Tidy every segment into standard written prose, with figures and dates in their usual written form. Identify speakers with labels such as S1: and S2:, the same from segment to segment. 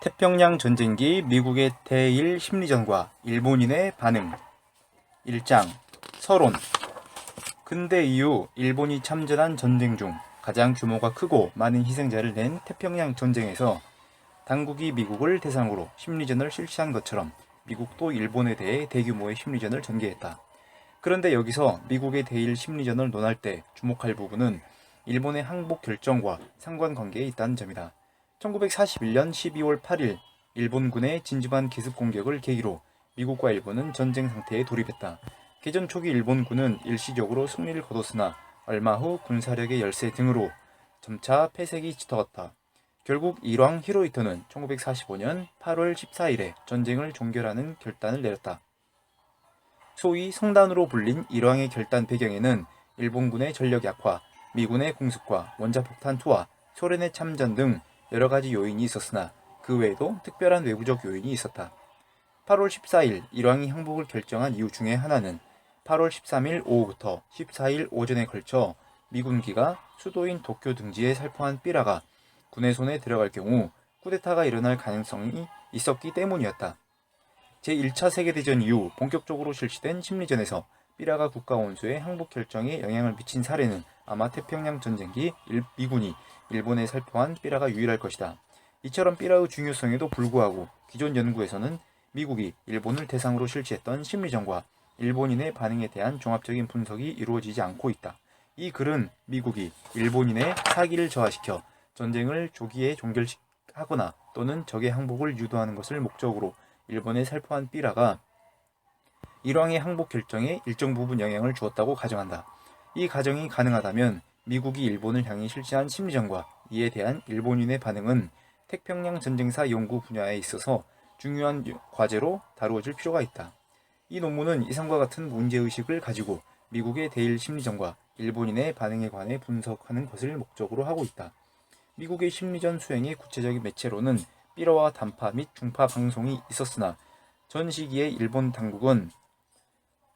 S1: 태평양 전쟁기 미국의 대일 심리전과 일본인의 반응. 1장 서론. 근대 이후 일본이 참전한 전쟁 중 가장 규모가 크고 많은 희생자를 낸 태평양 전쟁에서 당국이 미국을 대상으로 심리전을 실시한 것처럼 미국도 일본에 대해 대규모의 심리전을 전개했다. 그런데 여기서 미국의 대일 심리전을 논할 때 주목할 부분은 일본의 항복 결정과 상관관계에 있다는 점이다. 1941년 12월 8일 일본군의 진주만 기습 공격을 계기로 미국과 일본은 전쟁 상태에 돌입했다. 개전 초기 일본군은 일시적으로 승리를 거뒀으나 얼마 후 군사력의 열세 등으로 점차 패색이 짙어갔다. 결국 일왕 히로히토는 1945년 8월 14일에 전쟁을 종결하는 결단을 내렸다. 소위 성단으로 불린 일왕의 결단 배경에는 일본군의 전력 약화, 미군의 공습과 원자폭탄 투하, 소련의 참전 등 여러 가지 요인이 있었으나 그 외에도 특별한 외부적 요인이 있었다. 8월 14일 일왕이 항복을 결정한 이유 중에 하나는 8월 13일 오후부터 14일 오전에 걸쳐 미군기가 수도인 도쿄 등지에 살포한 삐라가 군의 손에 들어갈 경우 쿠데타가 일어날 가능성이 있었기 때문이었다. 제1차 세계대전 이후 본격적으로 실시된 심리전에서 삐라가 국가 원수의 항복 결정에 영향을 미친 사례는 아마 태평양 전쟁기 미군이 일본에 살포한 삐라가 유일할 것이다. 이처럼 삐라의 중요성에도 불구하고 기존 연구에서는 미국이 일본을 대상으로 실시했던 심리전과 일본인의 반응에 대한 종합적인 분석이 이루어지지 않고 있다. 이 글은 미국이 일본인의 사기를 저하시켜 전쟁을 조기에 종결하거나 또는 적의 항복을 유도하는 것을 목적으로 일본에 살포한 삐라가 일왕의 항복 결정에 일정 부분 영향을 주었다고 가정한다. 이 가정이 가능하다면 미국이 일본을 향해 실시한 심리전과 이에 대한 일본인의 반응은 태평양 전쟁사 연구 분야에 있어서 중요한 과제로 다루어질 필요가 있다. 이 논문은 이상과 같은 문제의식을 가지고 미국의 대일 심리전과 일본인의 반응에 관해 분석하는 것을 목적으로 하고 있다. 미국의 심리전 수행의 구체적인 매체로는 삐라와 단파 및 중파 방송이 있었으나 전 시기에 일본 당국은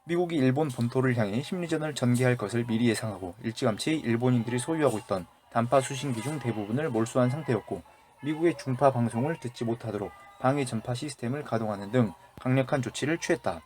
S1: 미국이 일본 본토를 향해 심리전을 전개할 것을 미리 예상하고 일찌감치 일본인들이 소유하고 있던 단파 수신기 중 대부분을 몰수한 상태였고 미국의 중파 방송을 듣지 못하도록 방해 전파 시스템을 가동하는 등 강력한 조치를 취했다.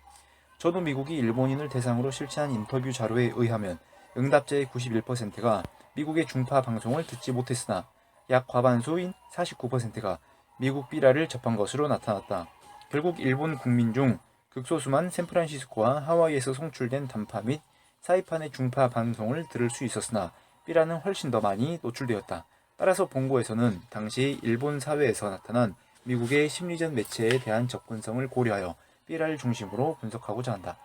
S1: 저도 미국이 일본인을 대상으로 실시한 인터뷰 자료에 의하면 응답자의 91%가 미국의 중파 방송을 듣지 못했으나 약 과반수인 49%가 미국 삐라를 접한 것으로 나타났다. 결국 일본 국민 중 극소수만 샌프란시스코와 하와이에서 송출된 단파 및 사이판의 중파 방송을 들을 수 있었으나 삐라는 훨씬 더 많이 노출되었다. 따라서 본고에서는 당시 일본 사회에서 나타난 미국의 심리전 매체에 대한 접근성을 고려하여 삐라를 중심으로 분석하고자 한다.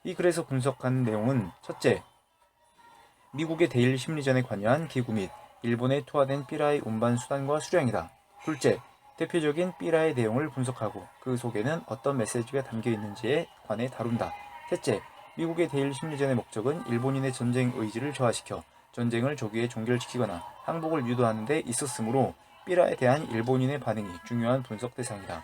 S1: 이 글에서 분석하는 내용은 첫째, 미국의 대일 심리전에 관여한 기구 및 일본에 투하된 삐라의 운반 수단과 수량이다. 둘째, 대표적인 삐라의 내용을 분석하고 그 속에는 어떤 메시지가 담겨 있는지에 관해 다룬다. 셋째, 미국의 대일 심리전의 목적은 일본인의 전쟁 의지를 저하시켜 전쟁을 조기에 종결시키거나 항복을 유도하는 데 있었으므로 삐라에 대한 일본인의 반응이 중요한 분석 대상이다.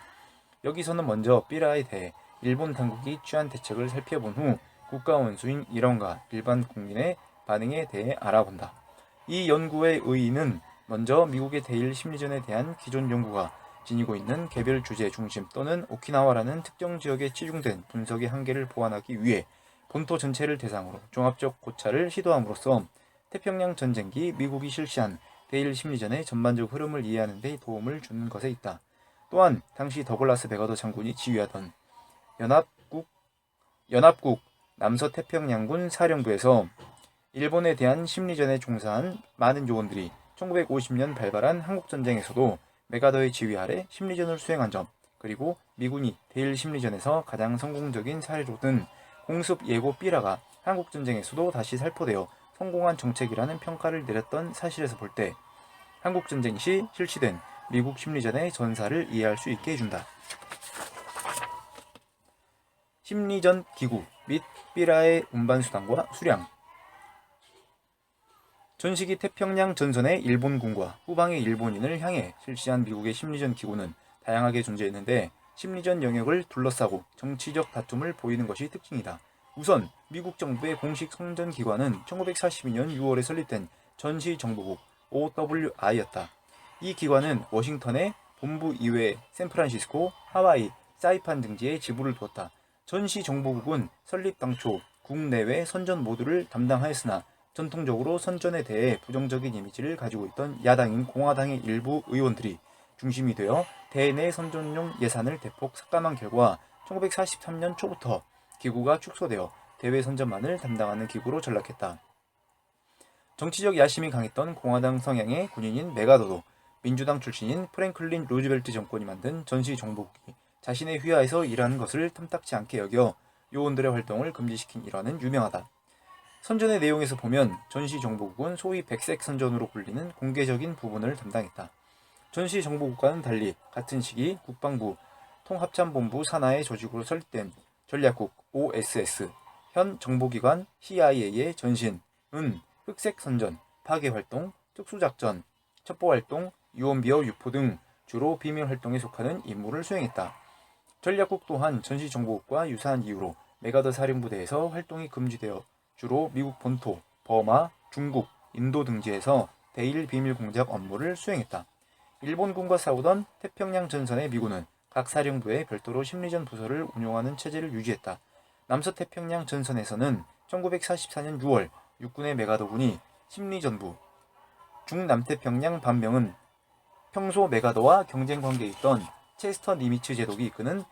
S1: 여기서는 먼저 삐라에 대해 일본 당국이 취한 대책을 살펴본 후 국가 원수인 일원과 일반 국민의 반응에 대해 알아본다. 이 연구의 의의는 먼저 미국의 대일 심리전에 대한 기존 연구가 지니고 있는 개별 주제 중심 또는 오키나와라는 특정 지역에 치중된 분석의 한계를 보완하기 위해 본토 전체를 대상으로 종합적 고찰을 시도함으로써 태평양 전쟁기 미국이 실시한 대일 심리전의 전반적 흐름을 이해하는 데 도움을 주는 것에 있다. 또한 당시 더글라스 베가더 장군이 지휘하던 연합국 남서태평양군 사령부에서 일본에 대한 심리전에 종사한 많은 요원들이 1950년 발발한 한국전쟁에서도 메가더의 지휘 아래 심리전을 수행한 점, 그리고 미군이 대일 심리전에서 가장 성공적인 사례로 든 공습 예고 삐라가 한국전쟁에서도 다시 살포되어 성공한 정책이라는 평가를 내렸던 사실에서 볼 때 한국전쟁 시 실시된 미국 심리전의 전사를 이해할 수 있게 해준다. 심리전 기구 및 삐라의 운반수단과 수량. 전시기 태평양 전선의 일본군과 후방의 일본인을 향해 실시한 미국의 심리전 기구는 다양하게 존재했는데 심리전 영역을 둘러싸고 정치적 다툼을 보이는 것이 특징이다. 우선 미국 정부의 공식 선전기관은 1942년 6월에 설립된 전시정보국 OWI였다. 이 기관은 워싱턴의 본부 이외에 샌프란시스코, 하와이, 사이판 등지에 지부를 두었다. 전시정보국은 설립 당초 국내외 선전 모두를 담당하였으나 전통적으로 선전에 대해 부정적인 이미지를 가지고 있던 야당인 공화당의 일부 의원들이 중심이 되어 대내 선전용 예산을 대폭 삭감한 결과 1943년 초부터 기구가 축소되어 대외 선전만을 담당하는 기구로 전락했다. 정치적 야심이 강했던 공화당 성향의 군인인 메가더도 민주당 출신인 프랭클린 루즈벨트 정권이 만든 전시정보국이 자신의 휘하에서 일하는 것을 탐탁치 않게 여겨 요원들의 활동을 금지시킨 일화는 유명하다. 선전의 내용에서 보면 전시정보국은 소위 백색 선전으로 불리는 공개적인 부분을 담당했다. 전시정보국과는 달리 같은 시기 국방부 통합참본부 산하의 조직으로 설립된 전략국 OSS, 현 정보기관 CIA의 전신은 흑색 선전, 파괴활동, 특수작전, 첩보활동, 유언비어 유포 등 주로 비밀활동에 속하는 임무를 수행했다. 전략국 또한 전시정보국과 유사한 이유로 메가더 사령부대에서 활동이 금지되어 주로 미국 본토, 버마, 중국, 인도 등지에서 대일 비밀 공작 업무를 수행했다. 일본군과 싸우던 태평양 전선의 미군은 각 사령부에 별도로 심리전 부서를 운용하는 체제를 유지했다. 남서태평양 전선에서는 1944년 6월 육군의 메가더군이 심리전부, 중남태평양 반명은 평소 메가더와 경쟁 관계에 있던 체스터 니미츠 제독이 이끄는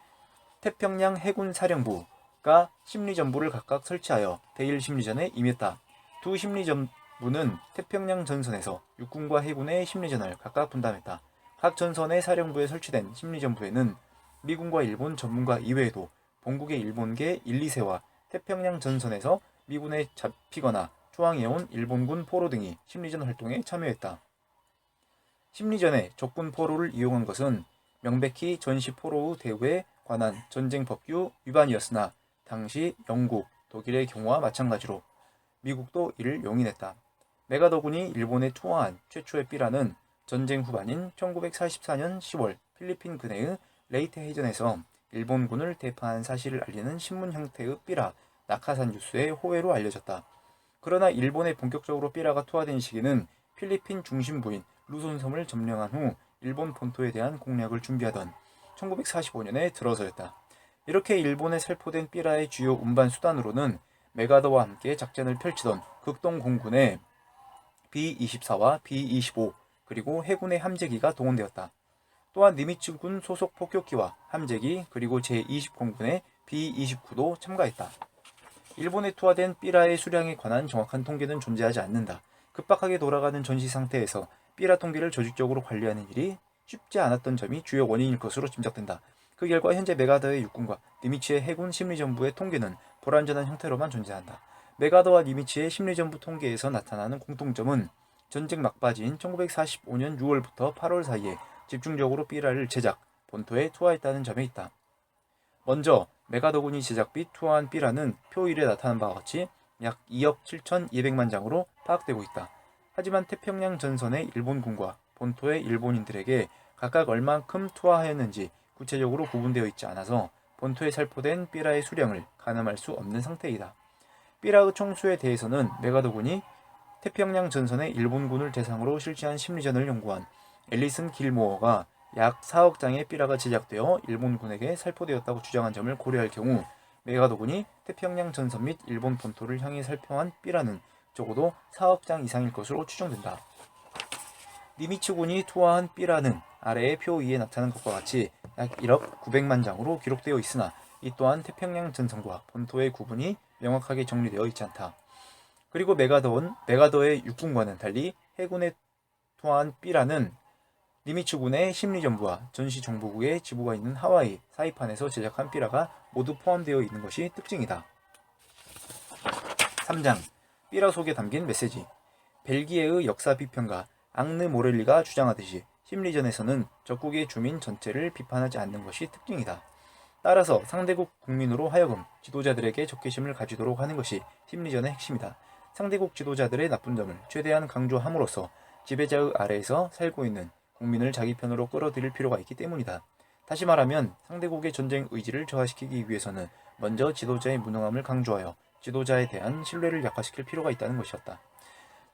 S1: 태평양 해군 사령부가 심리전부를 각각 설치하여 대일 심리전에 임했다. 두 심리전부는 태평양 전선에서 육군과 해군의 심리전을 각각 분담했다. 각 전선의 사령부에 설치된 심리전부에는 미군과 일본 전문가 이외에도 본국의 일본계 1, 2세와 태평양 전선에서 미군에 잡히거나 투항해온 일본군 포로 등이 심리전 활동에 참여했다. 심리전에 적군 포로를 이용한 것은 명백히 전시 포로의 대우에 관한 전쟁 법규 위반이었으나 당시 영국, 독일의 경우와 마찬가지로 미국도 이를 용인했다. 메가더군이 일본에 투항한 최초의 삐라는 전쟁 후반인 1944년 10월 필리핀 근해의 레이테 해전에서 일본군을 대파한 사실을 알리는 신문 형태의 삐라 나카산 뉴스의 호외로 알려졌다. 그러나 일본에 본격적으로 삐라가 투하된 시기는 필리핀 중심부인 루손섬을 점령한 후 일본 본토에 대한 공략을 준비하던 1945년에 들어서였다. 이렇게 일본에 살포된 삐라의 주요 운반 수단으로는 메가더와 함께 작전을 펼치던 극동 공군의 B-24와 B-25 그리고 해군의 함재기가 동원되었다. 또한 니미츠군 소속 폭격기와 함재기 그리고 제20공군의 B-29도 참가했다. 일본에 투하된 삐라의 수량에 관한 정확한 통계는 존재하지 않는다. 급박하게 돌아가는 전시 상태에서 삐라 통계를 조직적으로 관리하는 일이 쉽지 않았던 점이 주요 원인일 것으로 짐작된다. 그 결과 현재 메가더의 육군과 니미츠의 해군 심리전부의 통계는 불완전한 형태로만 존재한다. 메가더와 니미츠의 심리전부 통계에서 나타나는 공통점은 전쟁 막바지인 1945년 6월부터 8월 사이에 집중적으로 삐라를 제작, 본토에 투하했다는 점에 있다. 먼저 메가더군이 제작 및 투하한 삐라는 표 1에 나타난 바와 같이 약 2억 7,200만 장으로 파악되고 있다. 하지만 태평양 전선의 일본군과 본토의 일본인들에게 각각 얼만큼 투하하였는지 구체적으로 구분되어 있지 않아서 본토에 살포된 삐라의 수량을 가늠할 수 없는 상태이다. 삐라의 총수에 대해서는 메가더군이 태평양 전선의 일본군을 대상으로 실시한 심리전을 연구한 앨리슨 길모어가 약 4억 장의 삐라가 제작되어 일본군에게 살포되었다고 주장한 점을 고려할 경우 메가더군이 태평양 전선 및 일본 본토를 향해 살포한 삐라는 적어도 4억 장 이상일 것으로 추정된다. 니미츠군이 투하한 삐라는 아래의 표 2에 나타난 것과 같이 약 1억 900만 장으로 기록되어 있으나 이 또한 태평양 전선과 본토의 구분이 명확하게 정리되어 있지 않다. 그리고 메가더의 육군과는 달리 해군에 투하한 삐라는 니미츠군의 심리전부와 전시정보국의 지부가 있는 하와이, 사이판에서 제작한 삐라가 모두 포함되어 있는 것이 특징이다. 3장 삐라 속에 담긴 메시지. 벨기에의 역사 비평가 앙느 모렐리가 주장하듯이 심리전에서는 적국의 주민 전체를 비판하지 않는 것이 특징이다. 따라서 상대국 국민으로 하여금 지도자들에게 적개심을 가지도록 하는 것이 심리전의 핵심이다. 상대국 지도자들의 나쁜 점을 최대한 강조함으로써 지배자의 아래에서 살고 있는 국민을 자기 편으로 끌어들일 필요가 있기 때문이다. 다시 말하면 상대국의 전쟁 의지를 저하시키기 위해서는 먼저 지도자의 무능함을 강조하여 지도자에 대한 신뢰를 약화시킬 필요가 있다는 것이었다.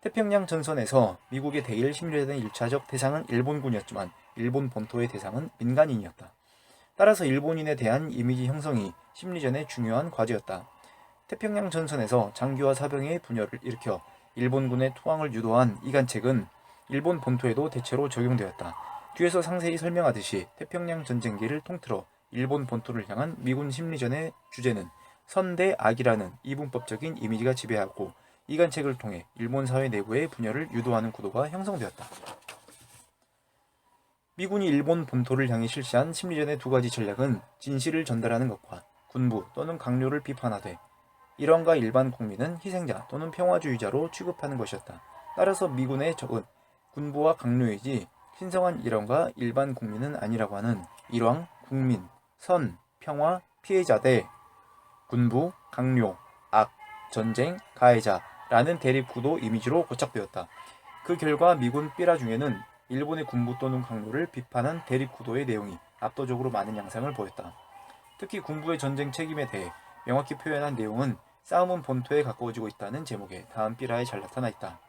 S1: 태평양 전선에서 미국의 대일 심리전의 1차적 대상은 일본군이었지만 일본 본토의 대상은 민간인이었다. 따라서 일본인에 대한 이미지 형성이 심리전의 중요한 과제였다. 태평양 전선에서 장교와 사병의 분열을 일으켜 일본군의 투항을 유도한 이간책은 일본 본토에도 대체로 적용되었다. 뒤에서 상세히 설명하듯이 태평양 전쟁기를 통틀어 일본 본토를 향한 미군 심리전의 주제는 선대악이라는 이분법적인 이미지가 지배하고 이간책을 통해 일본 사회 내부의 분열을 유도하는 구도가 형성되었다. 미군이 일본 본토를 향해 실시한 심리전의 두 가지 전략은 진실을 전달하는 것과 군부 또는 강요를 비판하되 일원과 일반 국민은 희생자 또는 평화주의자로 취급하는 것이었다. 따라서 미군의 적은 군부와 강요이지 신성한 일원과 일반 국민은 아니라고 하는 일왕, 국민, 선, 평화, 피해자 대 군부, 강요, 악, 전쟁, 가해자라는 대립구도 이미지로 고착되었다. 그 결과 미군 삐라 중에는 일본의 군부 또는 강요를 비판한 대립구도의 내용이 압도적으로 많은 양상을 보였다. 특히 군부의 전쟁 책임에 대해 명확히 표현한 내용은 싸움은 본토에 가까워지고 있다는 제목의 다음 삐라에 잘 나타나 있다.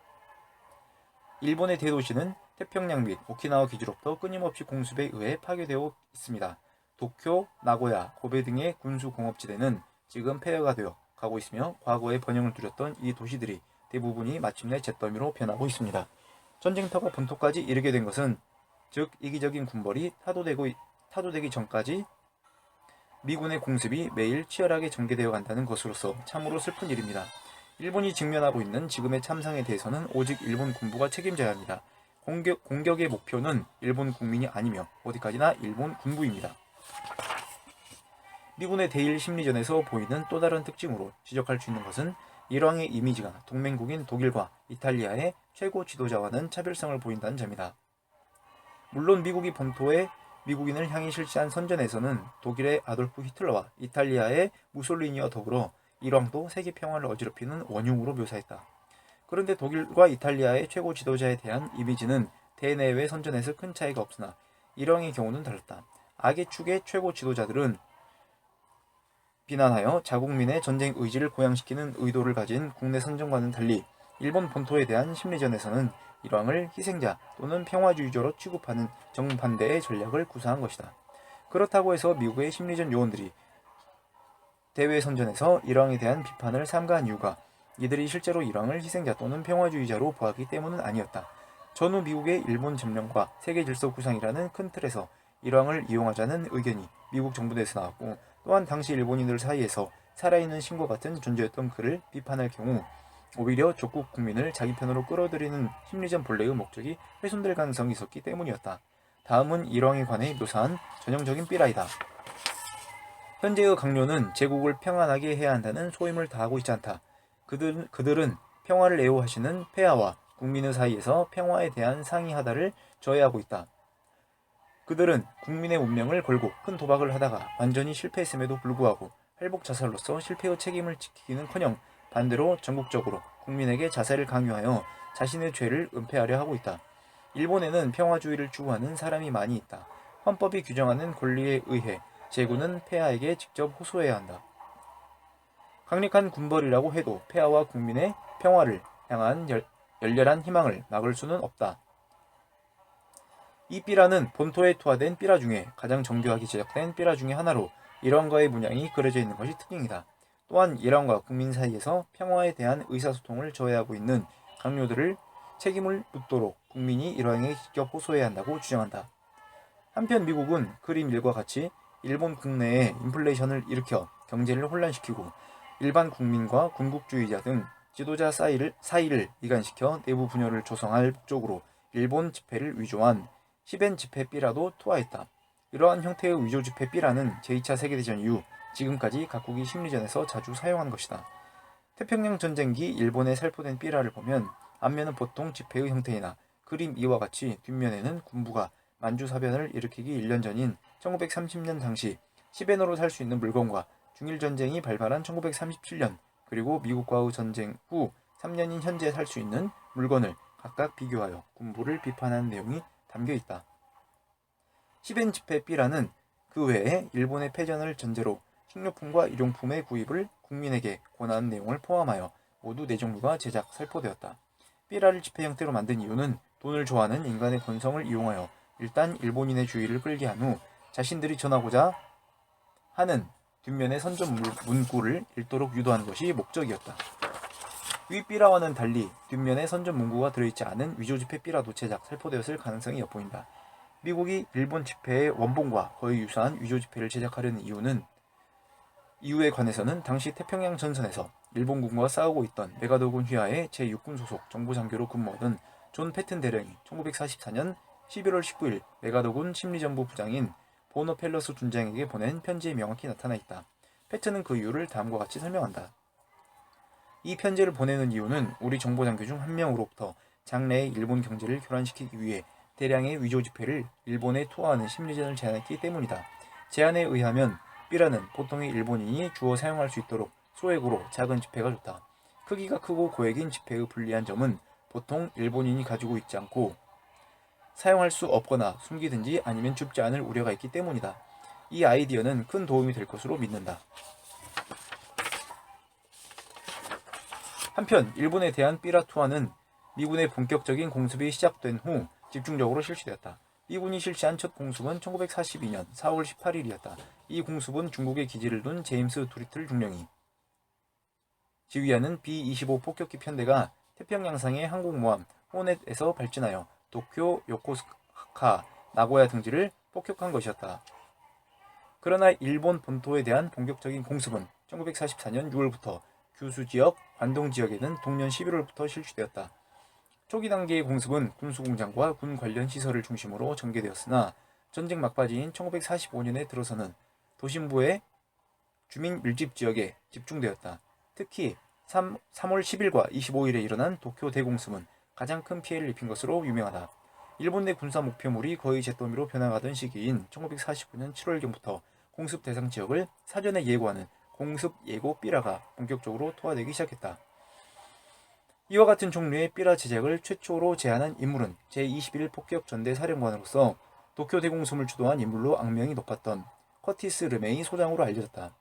S1: 일본의 대도시는 태평양 및 오키나와 기지로부터 끊임없이 공습에 의해 파괴되어 있습니다. 도쿄, 나고야, 고베 등의 군수공업지대는 지금 폐허가 되어 가고 있으며 과거에 번영을 누렸던 이 도시들이 대부분이 마침내 잿더미로 변하고 있습니다. 전쟁터가 본토까지 이르게 된 것은 즉 이기적인 군벌이 타도되기 전까지 미군의 공습이 매일 치열하게 전개되어 간다는 것으로서 참으로 슬픈 일입니다. 일본이 직면하고 있는 지금의 참상에 대해서는 오직 일본 군부가 책임져야 합니다. 공격의 목표는 일본 국민이 아니며 어디까지나 일본 군부입니다. 미군의 대일 심리전에서 보이는 또 다른 특징으로 지적할 수 있는 것은 일왕의 이미지가 동맹국인 독일과 이탈리아의 최고 지도자와는 차별성을 보인다는 점이다. 물론 미국이 본토에 미국인을 향해 실시한 선전에서는 독일의 아돌프 히틀러와 이탈리아의 무솔리니와 더불어 일왕도 세계 평화를 어지럽히는 원흉으로 묘사했다. 그런데 독일과 이탈리아의 최고 지도자에 대한 이미지는 대내외 선전에서 큰 차이가 없으나 일왕의 경우는 달랐다. 악의 축의 최고 지도자들은 비난하여 자국민의 전쟁 의지를 고양시키는 의도를 가진 국내 선전과는 달리 일본 본토에 대한 심리전에서는 일왕을 희생자 또는 평화주의자로 취급하는 정반대의 전략을 구사한 것이다. 그렇다고 해서 미국의 심리전 요원들이 대외 선전에서 일왕에 대한 비판을 삼가한 이유가 이들이 실제로 일왕을 희생자 또는 평화주의자로 보았기 때문은 아니었다. 전후 미국의 일본 점령과 세계 질서 구상이라는 큰 틀에서 일왕을 이용하자는 의견이 미국 정부 내에서 나왔고 또한 당시 일본인들 사이에서 살아있는 신과 같은 존재였던 그를 비판할 경우 오히려 적국 국민을 자기 편으로 끌어들이는 심리전 본래의 목적이 훼손될 가능성이 있었기 때문이었다. 다음은 일왕에 관해 묘사한 전형적인 삐라이다. 현재의 강요는 제국을 평안하게 해야 한다는 소임을 다하고 있지 않다. 그들은 평화를 애호하시는 폐하와 국민의 사이에서 평화에 대한 상이하다를 저해하고 있다. 그들은 국민의 운명을 걸고 큰 도박을 하다가 완전히 실패했음에도 불구하고 할복 자살로서 실패의 책임을 지키기는커녕 반대로 전국적으로 국민에게 자살을 강요하여 자신의 죄를 은폐하려 하고 있다. 일본에는 평화주의를 추구하는 사람이 많이 있다. 헌법이 규정하는 권리에 의해 제국은 폐하에게 직접 호소해야 한다. 강력한 군벌이라고 해도 폐하와 국민의 평화를 향한 열렬한 희망을 막을 수는 없다. 이 삐라는 본토에 투하된 삐라 중에 가장 정교하게 제작된 삐라 중에 하나로 일왕과의 문양이 그려져 있는 것이 특징이다. 또한 일왕과 국민 사이에서 평화에 대한 의사소통을 저해하고 있는 강요들을 책임을 묻도록 국민이 일왕에게 직접 호소해야 한다고 주장한다. 한편 미국은 그림 1과 같이 일본 국내에 인플레이션을 일으켜 경제를 혼란시키고 일반 국민과 군국주의자 등 지도자 사이를 이간시켜 내부 분열을 조성할 목적으로 일본 지폐를 위조한 시벤 지폐 삐라도 투하했다. 이러한 형태의 위조 지폐 삐라는 제2차 세계대전 이후 지금까지 각국이 심리전에서 자주 사용한 것이다. 태평양 전쟁기 일본에 살포된 삐라를 보면 앞면은 보통 지폐의 형태이나 그림 2와 같이 뒷면에는 군부가 만주사변을 일으키기 1년 전인 1930년 당시 시벤으로 살 수 있는 물건과 중일전쟁이 발발한 1937년 그리고 미국과의 전쟁 후 3년인 현재 살 수 있는 물건을 각각 비교하여 군부를 비판하는 내용이 담겨 있다. 시벤 지폐 B라는 그 외에 일본의 패전을 전제로 식료품과 일용품의 구입을 국민에게 권하는 내용을 포함하여 모두 4종류가 제작 살포되었다. 삐라를 지폐 형태로 만든 이유는 돈을 좋아하는 인간의 본성을 이용하여 일단 일본인의 주의를 끌게 한 후 자신들이 전하고자 하는 뒷면의 선전 문구를 읽도록 유도하는 것이 목적이었다. 위 삐라와는 달리 뒷면에 선전 문구가 들어있지 않은 위조 지폐 삐라도 제작, 살포되었을 가능성이 엿보인다. 미국이 일본 지폐의 원본과 거의 유사한 위조 지폐를 제작하려는 이유에 관해서는 당시 태평양 전선에서 일본군과 싸우고 있던 메가더군 휘하의 제6군 소속 정보장교로 근무하던 존 패튼 대령이 1944년 11월 19일 메가더군 심리전부 부장인 보너 펠러스 준장에게 보낸 편지에 명확히 나타나 있다. 패튼은 그 이유를 다음과 같이 설명한다. 이 편지를 보내는 이유는 우리 정보장교 중 한 명으로부터 장래의 일본 경제를 교란시키기 위해 대량의 위조 지폐를 일본에 투하하는 심리전을 제안했기 때문이다. 제안에 의하면 삐라는 보통의 일본인이 주어 사용할 수 있도록 소액으로 작은 지폐가 좋다. 크기가 크고 고액인 지폐의 불리한 점은 보통 일본인이 가지고 있지 않고 사용할 수 없거나 숨기든지 아니면 줍지 않을 우려가 있기 때문이다. 이 아이디어는 큰 도움이 될 것으로 믿는다. 한편 일본에 대한 삐라 투하는 미군의 본격적인 공습이 시작된 후 집중적으로 실시되었다. 미군이 실시한 첫 공습은 1942년 4월 18일이었다. 이 공습은 중국에 기지를 둔 제임스 도리틀 중령이 지휘하는 B-25 폭격기 편대가 태평양상의 항공모함 호넷에서 발진하여 도쿄, 요코하카, 나고야 등지를 폭격한 것이었다. 그러나 일본 본토에 대한 본격적인 공습은 1944년 6월부터 규슈 지역, 관동 지역에는 동년 11월부터 실시되었다. 초기 단계의 공습은 군수공장과 군 관련 시설을 중심으로 전개되었으나 전쟁 막바지인 1945년에 들어서는 도심부의 주민 밀집 지역에 집중되었다. 특히 3월 10일과 25일에 일어난 도쿄 대공습은 가장 큰 피해를 입힌 것으로 유명하다. 일본 내 군사 목표물이 거의 잿더미로 변화가던 시기인 1949년 7월경부터 공습 대상 지역을 사전에 예고하는 공습 예고 삐라가 본격적으로 투하되기 시작했다. 이와 같은 종류의 삐라 제작을 최초로 제안한 인물은 제21 폭격 전대 사령관으로서 도쿄 대공습을 주도한 인물로 악명이 높았던 커티스 르메이 소장으로 알려졌다.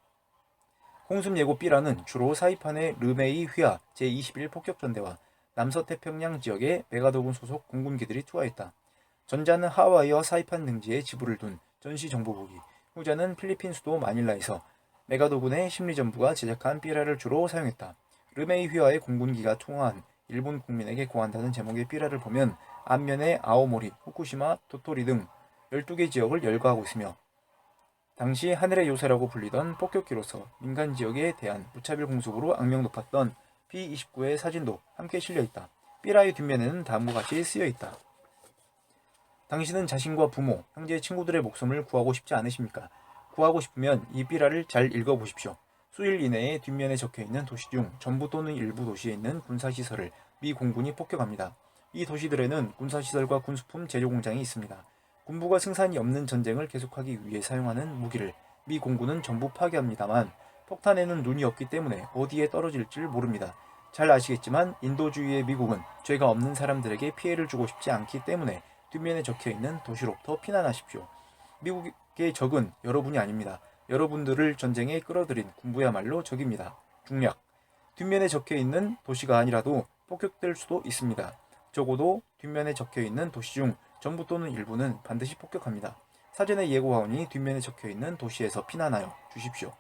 S1: 공습 예고 삐라는 주로 사이판의 르메이 휘하 제21 폭격 전대와 남서태평양 지역의 메가더군 소속 공군기들이 투하했다. 전자는 하와이와 사이판 등지에 지부를 둔 전시정보국이, 후자는 필리핀 수도 마닐라에서 메가더군의 심리전부가 제작한 삐라를 주로 사용했다. 르메이 휘하의 공군기가 통화한 일본 국민에게 고한다는 제목의 삐라를 보면 앞면에 아오모리, 후쿠시마, 도토리 등 12개 지역을 열거하고 있으며 당시 하늘의 요새라고 불리던 폭격기로서 민간 지역에 대한 무차별 공습으로 악명 높았던 B-29의 사진도 함께 실려있다. 삐라의 뒷면에는 다음과 같이 쓰여있다. 당신은 자신과 부모, 형제, 친구들의 목숨을 구하고 싶지 않으십니까? 구하고 싶으면 이 삐라를 잘 읽어보십시오. 수일 이내에 뒷면에 적혀있는 도시 중 전부 또는 일부 도시에 있는 군사시설을 미 공군이 폭격합니다. 이 도시들에는 군사시설과 군수품 제조공장이 있습니다. 군부가 승산이 없는 전쟁을 계속하기 위해 사용하는 무기를 미 공군은 전부 파괴합니다만 폭탄에는 눈이 없기 때문에 어디에 떨어질지 모릅니다. 잘 아시겠지만 인도주의의 미국은 죄가 없는 사람들에게 피해를 주고 싶지 않기 때문에 뒷면에 적혀있는 도시로부터 피난하십시오. 미국의 적은 여러분이 아닙니다. 여러분들을 전쟁에 끌어들인 군부야말로 적입니다. 중략. 뒷면에 적혀있는 도시가 아니라도 폭격될 수도 있습니다. 적어도 뒷면에 적혀있는 도시 중 전부 또는 일부는 반드시 폭격합니다. 사전에 예고하오니 뒷면에 적혀있는 도시에서 피난하여 주십시오.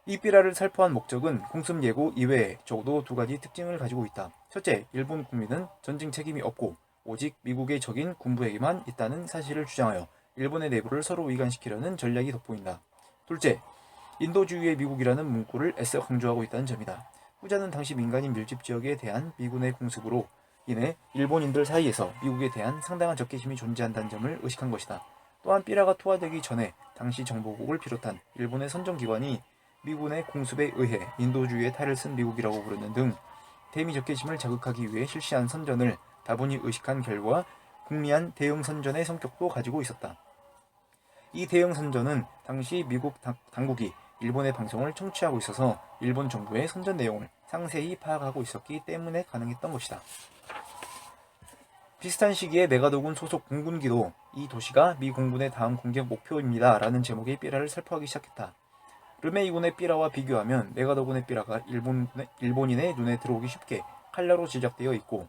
S1: 이 삐라를 살포한 목적은 공습 예고 이외에 적어도 두 가지 특징을 가지고 있다. 첫째, 일본 국민은 전쟁 책임이 없고 오직 미국의 적인 군부에게만 있다는 사실을 주장하여 일본의 내부를 서로 위관시키려는 전략이 돋보인다. 둘째, 인도주의의 미국이라는 문구를 애써 강조하고 있다는 점이다. 후자는 당시 민간인 밀집 지역에 대한 미군의 공습으로 인해 일본인들 사이에서 미국에 대한 상당한 적개심이 존재한다는 점을 의식한 것이다. 또한 삐라가 투하되기 전에 당시 정보국을 비롯한 일본의 선정기관이 미군의 공습에 의해 인도주의의 탈을 쓴 미국이라고 부르는 등 대미 적개심을 자극하기 위해 실시한 선전을 다분히 의식한 결과 국리한 대응 선전의 성격도 가지고 있었다. 이 대응 선전은 당시 미국 당국이 일본의 방송을 청취하고 있어서 일본 정부의 선전 내용을 상세히 파악하고 있었기 때문에 가능했던 것이다. 비슷한 시기에 메가더군 소속 공군기도 이 도시가 미 공군의 다음 공격 목표입니다 라는 제목의 삐라를 살포하기 시작했다. 르메이군의 삐라와 비교하면 메가더군의 삐라가 일본인의 눈에 들어오기 쉽게 칼라로 제작되어 있고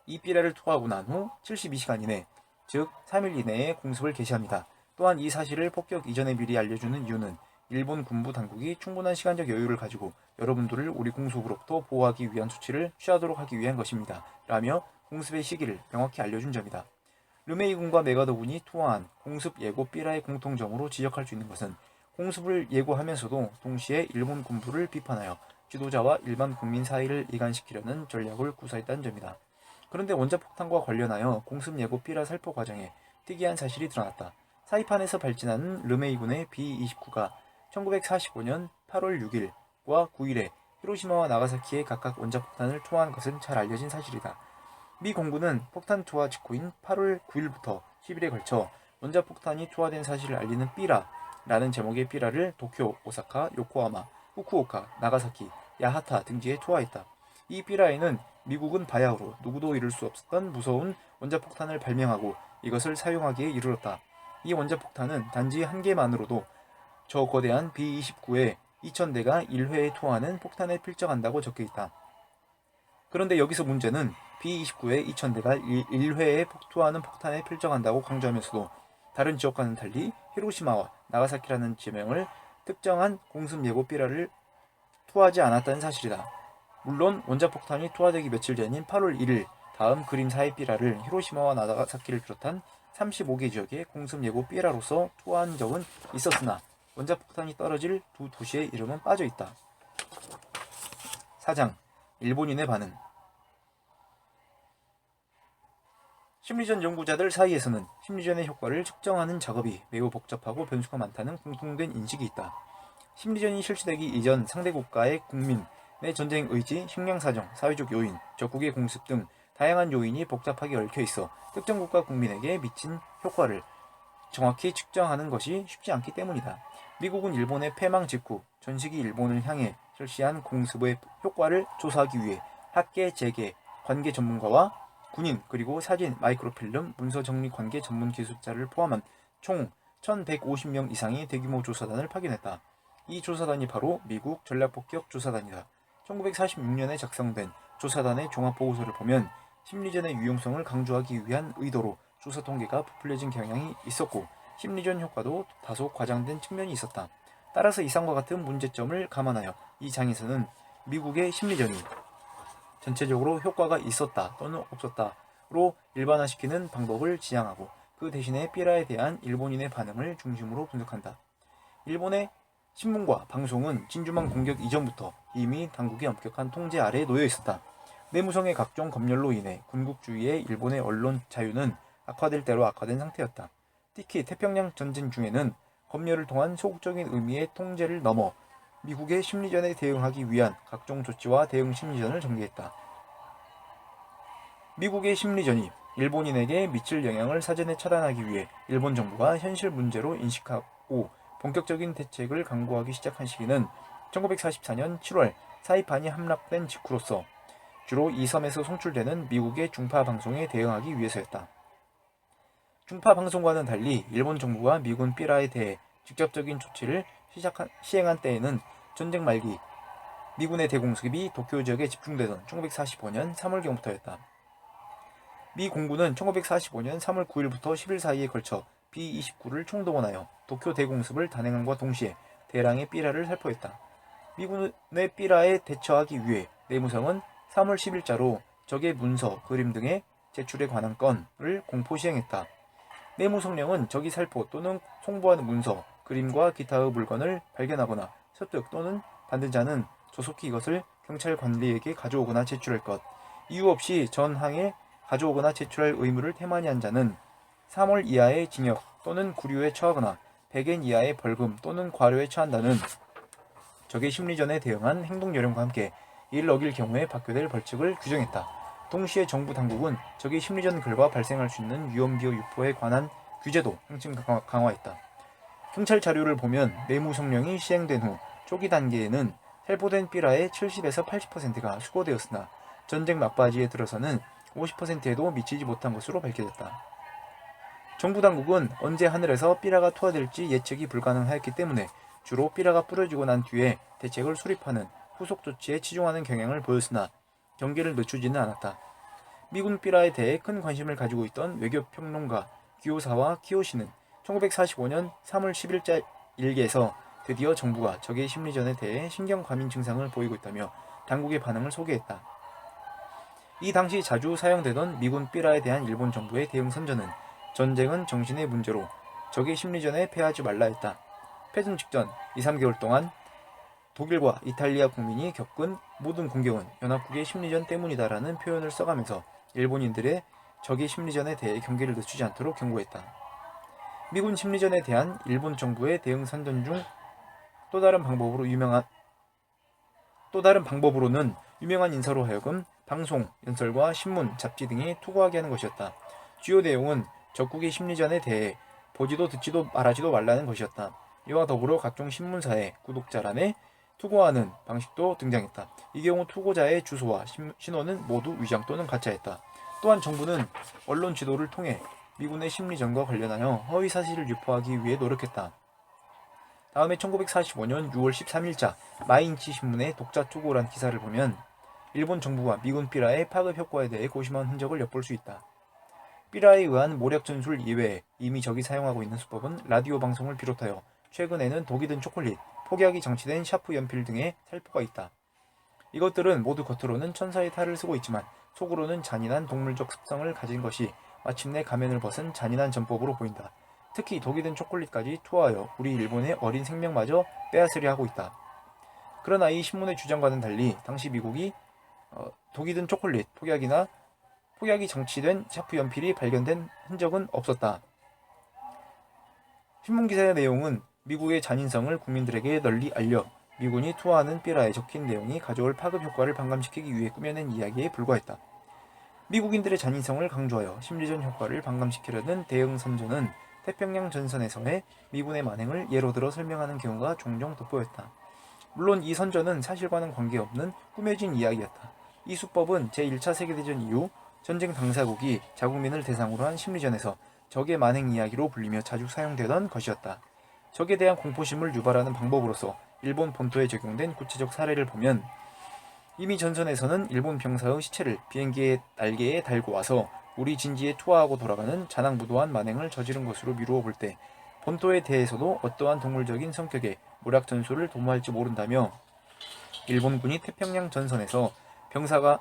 S1: 이 삐라를 투하하고 난 후 72시간 이내, 즉 3일 이내에 공습을 개시합니다. 또한 이 사실을 폭격 이전에 미리 알려주는 이유는 일본 군부 당국이 충분한 시간적 여유를 가지고 여러분들을 우리 공속으로부터 보호하기 위한 조치를 취하도록 하기 위한 것입니다. 라며 공습의 시기를 명확히 알려준 점이다. 르메이 군과 메가더 군이 투하한 공습 예고 삐라의 공통점으로 지적할 수 있는 것은 공습을 예고하면서도 동시에 일본 군부를 비판하여 지도자와 일반 국민 사이를 이간시키려는 전략을 구사했다는 점이다. 그런데 원자폭탄과 관련하여 공습 예고 삐라 살포 과정에 특이한 사실이 드러났다. 사이판에서 발진하는 르메이군의 B-29가 1945년 8월 6일과 9일에 히로시마와 나가사키에 각각 원자폭탄을 투하한 것은 잘 알려진 사실이다. 미 공군은 폭탄 투하 직후인 8월 9일부터 10일에 걸쳐 원자폭탄이 투하된 사실을 알리는 삐라라는 제목의 삐라를 도쿄, 오사카, 요코하마, 후쿠오카, 나가사키, 야하타 등지에 투하했다. 이 삐라에는 미국은 바야흐로 누구도 이룰 수 없었던 무서운 원자폭탄을 발명하고 이것을 사용하기에 이르렀다. 이 원자폭탄은 단지 한 개만으로도 저 거대한 B-29의 2000대가 1회에 투하하는 폭탄에 필적한다고 적혀있다. 그런데 여기서 문제는 B-29의 2000대가 1회에 투하하는 폭탄에 필적한다고 강조하면서도 다른 지역과는 달리 히로시마와 나가사키라는 지명을 특정한 공습 예고 삐라를 투하하지 않았다는 사실이다. 물론 원자폭탄이 투하되기 며칠 전인 8월 1일 다음 그림사의 삐라를 히로시마와 나가사키를 비롯한 35개 지역에 공습 예고 삐라로서 투하한 적은 있었으나 원자폭탄이 떨어질 두 도시의 이름은 빠져있다. 4장 일본인의 반응. 심리전 연구자들 사이에서는 심리전의 효과를 측정하는 작업이 매우 복잡하고 변수가 많다는 공통된 인식이 있다. 심리전이 실시되기 이전 상대 국가의 국민의 전쟁 의지, 식량 사정, 사회적 요인, 적국의 공습 등 다양한 요인이 복잡하게 얽혀 있어 특정 국가 국민에게 미친 효과를 정확히 측정하는 것이 쉽지 않기 때문이다. 미국은 일본의 패망 직후 전시기 일본을 향해 실시한 공습의 효과를 조사하기 위해 학계, 재계, 관계 전문가와 군인, 그리고 사진, 마이크로필름, 문서 정리 관계 전문 기술자를 포함한 총 1150명 이상의 대규모 조사단을 파견했다. 이 조사단이 바로 미국 전략폭격 조사단이다. 1946년에 작성된 조사단의 종합보고서를 보면 심리전의 유용성을 강조하기 위한 의도로 조사 통계가 부풀려진 경향이 있었고 심리전 효과도 다소 과장된 측면이 있었다. 따라서 이상과 같은 문제점을 감안하여 이 장에서는 미국의 심리전이 전체적으로 효과가 있었다 또는 없었다로 일반화시키는 방법을 지향하고 그 대신에 삐라에 대한 일본인의 반응을 중심으로 분석한다. 일본의 신문과 방송은 진주만 공격 이전부터 이미 당국의 엄격한 통제 아래에 놓여 있었다. 내무성의 각종 검열로 인해 군국주의의 일본의 언론 자유는 악화될 대로 악화된 상태였다. 특히 태평양 전쟁 중에는 검열을 통한 소극적인 의미의 통제를 넘어 미국의 심리전에 대응하기 위한 각종 조치와 대응 심리전을 전개했다. 미국의 심리전이 일본인에게 미칠 영향을 사전에 차단하기 위해 일본 정부가 현실 문제로 인식하고 본격적인 대책을 강구하기 시작한 시기는 1944년 7월 사이판이 함락된 직후로서 주로 이 섬에서 송출되는 미국의 중파 방송에 대응하기 위해서였다. 중파 방송과는 달리 일본 정부가 미군 삐라에 대해 직접적인 조치를 시행한 때에는 전쟁 말기 미군의 대공습이 도쿄 지역에 집중되던 1945년 3월경부터였다. 미 공군은 1945년 3월 9일부터 10일 사이에 걸쳐 B-29를 총동원하여 도쿄 대공습을 단행함과 동시에 대량의 삐라를 살포했다. 미군의 삐라에 대처하기 위해 내무성은 3월 10일자로 적의 문서, 그림 등의 제출에 관한 건을 공포 시행했다. 내무성령은 적이 살포 또는 송부하는 문서, 그림과 기타의 물건을 발견하거나 습득 또는 받는 자는 조속히 이것을 경찰 관리에게 가져오거나 제출할 것, 이유 없이 전항에 가져오거나 제출할 의무를 태만히 한 자는 3월 이하의 징역 또는 구류에 처하거나 100엔 이하의 벌금 또는 과료에 처한다는 적의 심리전에 대응한 행동요령과 함께 이를 어길 경우에 받게 될 벌칙을 규정했다. 동시에 정부 당국은 적의 심리전 결과 발생할 수 있는 위험비호 유포에 관한 규제도 한층 강화했다. 경찰 자료를 보면 내무성령이 시행된 후 초기 단계에는 살포된 삐라의 70에서 80%가 수거되었으나 전쟁 막바지에 들어서는 50%에도 미치지 못한 것으로 밝혀졌다. 정부 당국은 언제 하늘에서 삐라가 투하될지 예측이 불가능하였기 때문에 주로 삐라가 뿌려지고 난 뒤에 대책을 수립하는 후속 조치에 치중하는 경향을 보였으나 경계를 늦추지는 않았다. 미군 삐라에 대해 큰 관심을 가지고 있던 외교평론가 규호사와 키요시는 1945년 3월 10일자 일기에서 드디어 정부가 적의 심리전에 대해 신경과민 증상을 보이고 있다며 당국의 반응을 소개했다. 이 당시 자주 사용되던 미군 삐라에 대한 일본 정부의 대응 선전은 전쟁은 정신의 문제로 적의 심리전에 패하지 말라 했다. 패전 직전 2-3개월 동안 독일과 이탈리아 국민이 겪은 모든 공격은 연합국의 심리전 때문이다라는 표현을 써가면서 일본인들의 적의 심리전에 대해 경계를 늦추지 않도록 경고했다. 미군 심리전에 대한 일본 정부의 대응 선전 중 또 다른 방법으로는 유명한 인사로 하여금 방송, 연설과 신문, 잡지 등에 투고하게 하는 것이었다. 주요 내용은 적국의 심리전에 대해 보지도 듣지도 말하지도 말라는 것이었다. 이와 더불어 각종 신문사의 구독자란에 투고하는 방식도 등장했다. 이 경우 투고자의 주소와 신원은 모두 위장 또는 가짜였다. 또한 정부는 언론 지도를 통해 미군의 심리전과 관련하여 허위 사실을 유포하기 위해 노력했다. 다음에 1945년 6월 13일자 마인치 신문의 독자 투고란 기사를 보면 일본 정부가 미군 삐라의 파급 효과에 대해 고심한 흔적을 엿볼 수 있다. 삐라에 의한 모략 전술 이외에 이미 적이 사용하고 있는 수법은 라디오 방송을 비롯하여 최근에는 독이 든 초콜릿, 폭약이 장치된 샤프 연필 등의 살포가 있다. 이것들은 모두 겉으로는 천사의 탈을 쓰고 있지만 속으로는 잔인한 동물적 습성을 가진 것이 마침내 가면을 벗은 잔인한 전법으로 보인다. 특히 독이 든 초콜릿까지 투하하여 우리 일본의 어린 생명마저 빼앗으려 하고 있다. 그러나 이 신문의 주장과는 달리 당시 미국이 독이 든 초콜릿, 폭약이 장치된 샤프 연필이 발견된 흔적은 없었다. 신문 기사의 내용은 미국의 잔인성을 국민들에게 널리 알려 미군이 투하하는 삐라에 적힌 내용이 가져올 파급 효과를 반감시키기 위해 꾸며낸 이야기에 불과했다. 미국인들의 잔인성을 강조하여 심리전 효과를 반감시키려는 대응 선전은 태평양 전선에서의 미군의 만행을 예로 들어 설명하는 경우가 종종 돋보였다. 물론 이 선전은 사실과는 관계없는 꾸며진 이야기였다. 이 수법은 제1차 세계대전 이후 전쟁 당사국이 자국민을 대상으로 한 심리전에서 적의 만행 이야기로 불리며 자주 사용되던 것이었다. 적에 대한 공포심을 유발하는 방법으로서 일본 본토에 적용된 구체적 사례를 보면 이미 전선에서는 일본 병사의 시체를 비행기의 날개에 달고 와서 우리 진지에 투하하고 돌아가는 자랑부도한 만행을 저지른 것으로 미루어 볼 때 본토에 대해서도 어떠한 동물적인 성격의 모략 전술을 도모할지 모른다며 일본군이 태평양 전선에서 병사가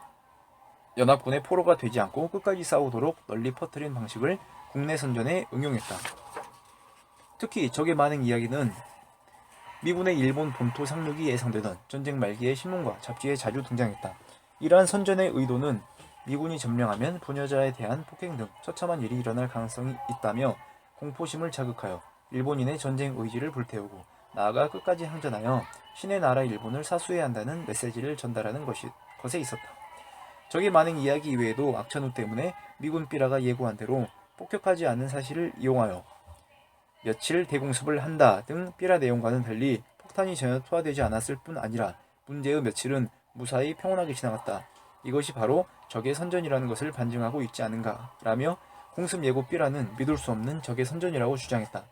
S1: 연합군의 포로가 되지 않고 끝까지 싸우도록 널리 퍼뜨린 방식을 국내 선전에 응용했다. 특히 적의 만행 이야기는 미군의 일본 본토 상륙이 예상되던 전쟁 말기의 신문과 잡지에 자주 등장했다. 이러한 선전의 의도는 미군이 점령하면 부녀자에 대한 폭행 등 처참한 일이 일어날 가능성이 있다며 공포심을 자극하여 일본인의 전쟁 의지를 불태우고 나아가 끝까지 항전하여 신의 나라 일본을 사수해야 한다는 메시지를 전달하는 것에 있었다. 적의 만행 이야기 이외에도 악천후 때문에 미군 삐라가 예고한 대로 폭격하지 않는 사실을 이용하여 며칠 대공습을 한다 등 삐라 내용과는 달리 폭탄이 전혀 투하되지 않았을 뿐 아니라 문제의 며칠은 무사히 평온하게 지나갔다. 이것이 바로 적의 선전이라는 것을 반증하고 있지 않은가 라며 공습 예고 삐라는 믿을 수 없는 적의 선전이라고 주장했다.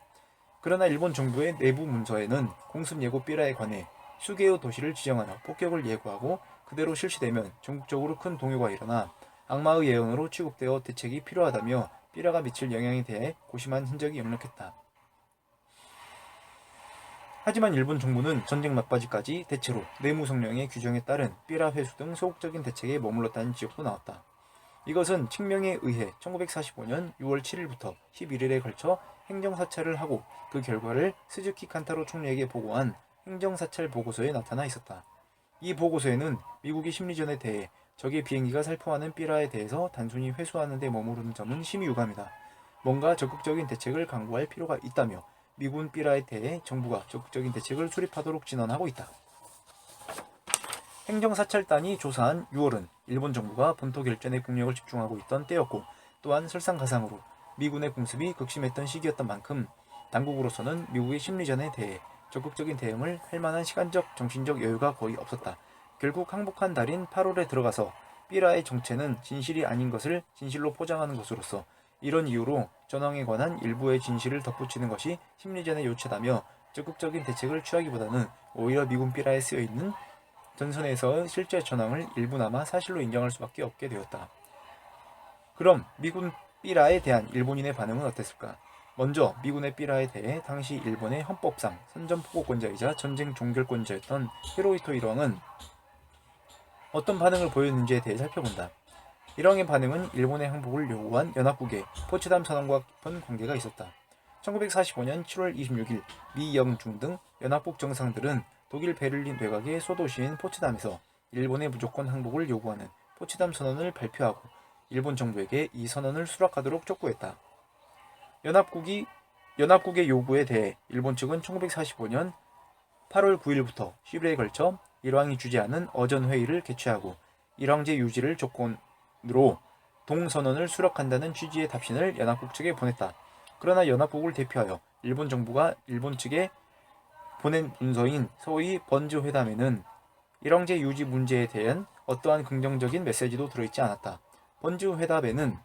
S1: 그러나 일본 정부의 내부 문서에는 공습 예고 삐라에 관해 수개의 도시를 지정하여 폭격을 예고하고 그대로 실시되면 전국적으로 큰 동요가 일어나 악마의 예언으로 취급되어 대책이 필요하다며 삐라가 미칠 영향에 대해 고심한 흔적이 역력했다. 하지만 일본 정부는 전쟁 막바지까지 대체로 내무 성명의 규정에 따른 삐라 회수 등 소극적인 대책에 머물렀다는 지적도 나왔다. 이것은 칙명에 의해 1945년 6월 7일부터 11일에 걸쳐 행정사찰을 하고 그 결과를 스즈키 칸타로 총리에게 보고한 행정사찰 보고서에 나타나 있었다. 이 보고서에는 미국이 심리전에 대해 적의 비행기가 살포하는 삐라에 대해서 단순히 회수하는 데 머무르는 점은 심히 유감이다. 뭔가 적극적인 대책을 강구할 필요가 있다며 미군 삐라에 대해 정부가 적극적인 대책을 수립하도록 진언하고 있다. 행정사찰단이 조사한 6월은 일본 정부가 본토 결전에 국력을 집중하고 있던 때였고 또한 설상가상으로 미군의 공습이 극심했던 시기였던 만큼 당국으로서는 미국의 심리전에 대해 적극적인 대응을 할 만한 시간적, 정신적 여유가 거의 없었다. 결국 항복한 달인 8월에 들어가서 삐라의 정체는 진실이 아닌 것을 진실로 포장하는 것으로서 이런 이유로 전황에 관한 일부의 진실을 덧붙이는 것이 심리전의 요체다며 적극적인 대책을 취하기보다는 오히려 미군 삐라에 쓰여있는 전선에서 실제 전황을 일부나마 사실로 인정할 수밖에 없게 되었다. 그럼 미군 삐라에 대한 일본인의 반응은 어땠을까? 먼저 미군의 삐라에 대해 당시 일본의 헌법상 선전포고권자이자 전쟁 종결권자였던 히로히토 일왕은 어떤 반응을 보였는지에 대해 살펴본다. 일왕의 반응은 일본의 항복을 요구한 연합국의 포츠담 선언과 깊은 관계가 있었다. 1945년 7월 26일 미, 영, 중 등 연합국 정상들은 독일 베를린 외곽의 소도시인 포츠담에서 일본의 무조건 항복을 요구하는 포츠담 선언을 발표하고 일본 정부에게 이 선언을 수락하도록 촉구했다. 연합국의 요구에 대해 일본 측은 1945년 8월 9일부터 10일에 걸쳐 일왕이 주재하는 어전회의를 개최하고 일왕제 유지를 조건으로 동선언을 수락한다는 취지의 답신을 연합국 측에 보냈다. 그러나 연합국을 대표하여 일본 정부가 일본 측에 보낸 문서인 소위 번즈 회담에는 일왕제 유지 문제에 대한 어떠한 긍정적인 메시지도 들어있지 않았다. 번즈 회담에는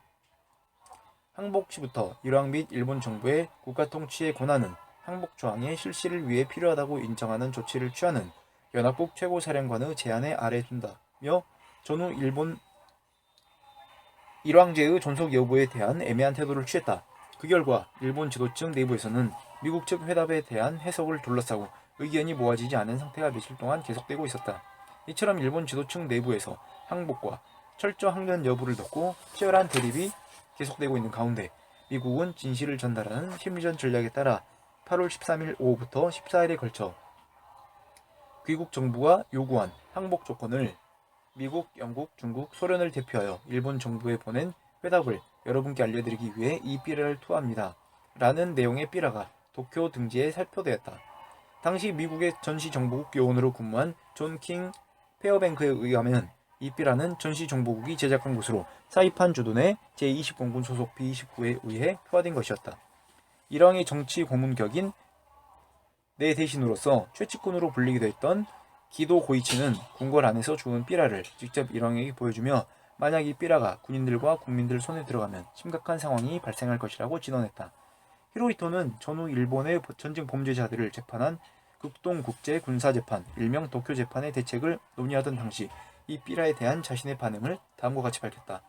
S1: 항복 시부터 일왕 및 일본 정부의 국가 통치의 권한은 항복 조항의 실시를 위해 필요하다고 인정하는 조치를 취하는 연합국 최고사령관의 제안에 아래 둔다며 전후 일본 일왕제의 존속 여부에 대한 애매한 태도를 취했다. 그 결과 일본 지도층 내부에서는 미국 측 회담에 대한 해석을 둘러싸고 의견이 모아지지 않은 상태가 며칠 동안 계속되고 있었다. 이처럼 일본 지도층 내부에서 항복과 철저 항전 여부를 놓고 치열한 대립이 계속되고 있는 가운데 미국은 진실을 전달하는 심리전 전략에 따라 8월 13일 오후부터 14일에 걸쳐 귀국 정부가 요구한 항복 조건을 미국, 영국, 중국, 소련을 대표하여 일본 정부에 보낸 회답을 여러분께 알려드리기 위해 이 삐라를 투하합니다. 라는 내용의 삐라가 도쿄 등지에 살포되었다. 당시 미국의 전시정보국 요원으로 근무한 존 킹 페어뱅크에 의하면 이 삐라는 전시정보국이 제작한 것으로 사이판 주둔의 제20공군 소속 B-29에 의해 투하된 것이었다. 일왕의 정치 고문격인 내 대신으로서 최측근으로 불리기도 했던 기도 고이치는 궁궐 안에서 주운 삐라를 직접 일왕에게 보여주며 만약 이 삐라가 군인들과 국민들 손에 들어가면 심각한 상황이 발생할 것이라고 진언했다. 히로히토는 전후 일본의 전쟁 범죄자들을 재판한 극동국제군사재판, 일명 도쿄재판의 대책을 논의하던 당시 이 삐라에 대한 자신의 반응을 다음과 같이 밝혔다.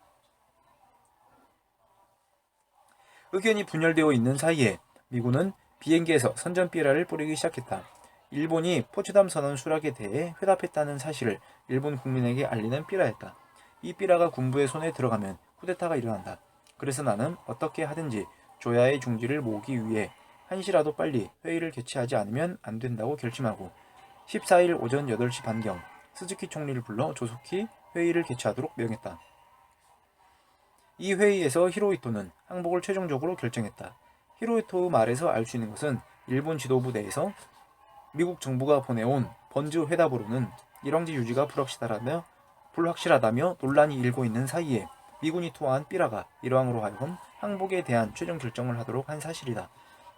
S1: 의견이 분열되어 있는 사이에 미군은 비행기에서 선전 삐라를 뿌리기 시작했다. 일본이 포츠담 선언 수락에 대해 회답했다는 사실을 일본 국민에게 알리는 삐라였다. 이 삐라가 군부의 손에 들어가면 쿠데타가 일어난다. 그래서 나는 어떻게 하든지 조야의 중지를 모으기 위해 한시라도 빨리 회의를 개최하지 않으면 안 된다고 결심하고 14일 오전 8시 반경 스즈키 총리를 불러 조속히 회의를 개최하도록 명했다. 이 회의에서 히로히토는 항복을 최종적으로 결정했다. 히로히토의 말에서 알 수 있는 것은 일본 지도부 내에서 미국 정부가 보내온 번즈 회답으로는 일왕제 유지가 불확실하다며 논란이 일고 있는 사이에 미군이 투하한 삐라가 일왕으로 하여금 항복에 대한 최종 결정을 하도록 한 사실이다.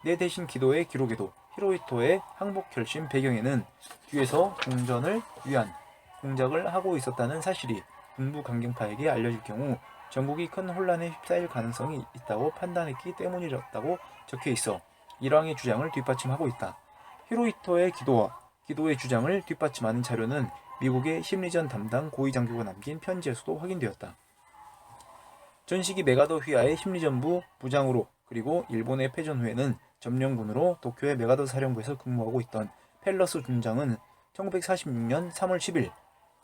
S1: 내 대신 기도의 기록에도 히로히토의 항복 결심 배경에는 뒤에서 공전을 위한 공작을 하고 있었다는 사실이 군부 강경파에게 알려질 경우 전국이 큰 혼란에 휩싸일 가능성이 있다고 판단했기 때문이었다고 적혀 있어 일왕의 주장을 뒷받침하고 있다. 히로히토의 기도의 주장을 뒷받침하는 자료는 미국의 심리전 담당 고위 장교가 남긴 편지에서도 확인되었다. 전시기 메가더 휘하의 심리전부 부장으로 그리고 일본의 패전 후에는 점령군으로 도쿄의 메가더 사령부에서 근무하고 있던 펠러스 중장은 1946년 3월 10일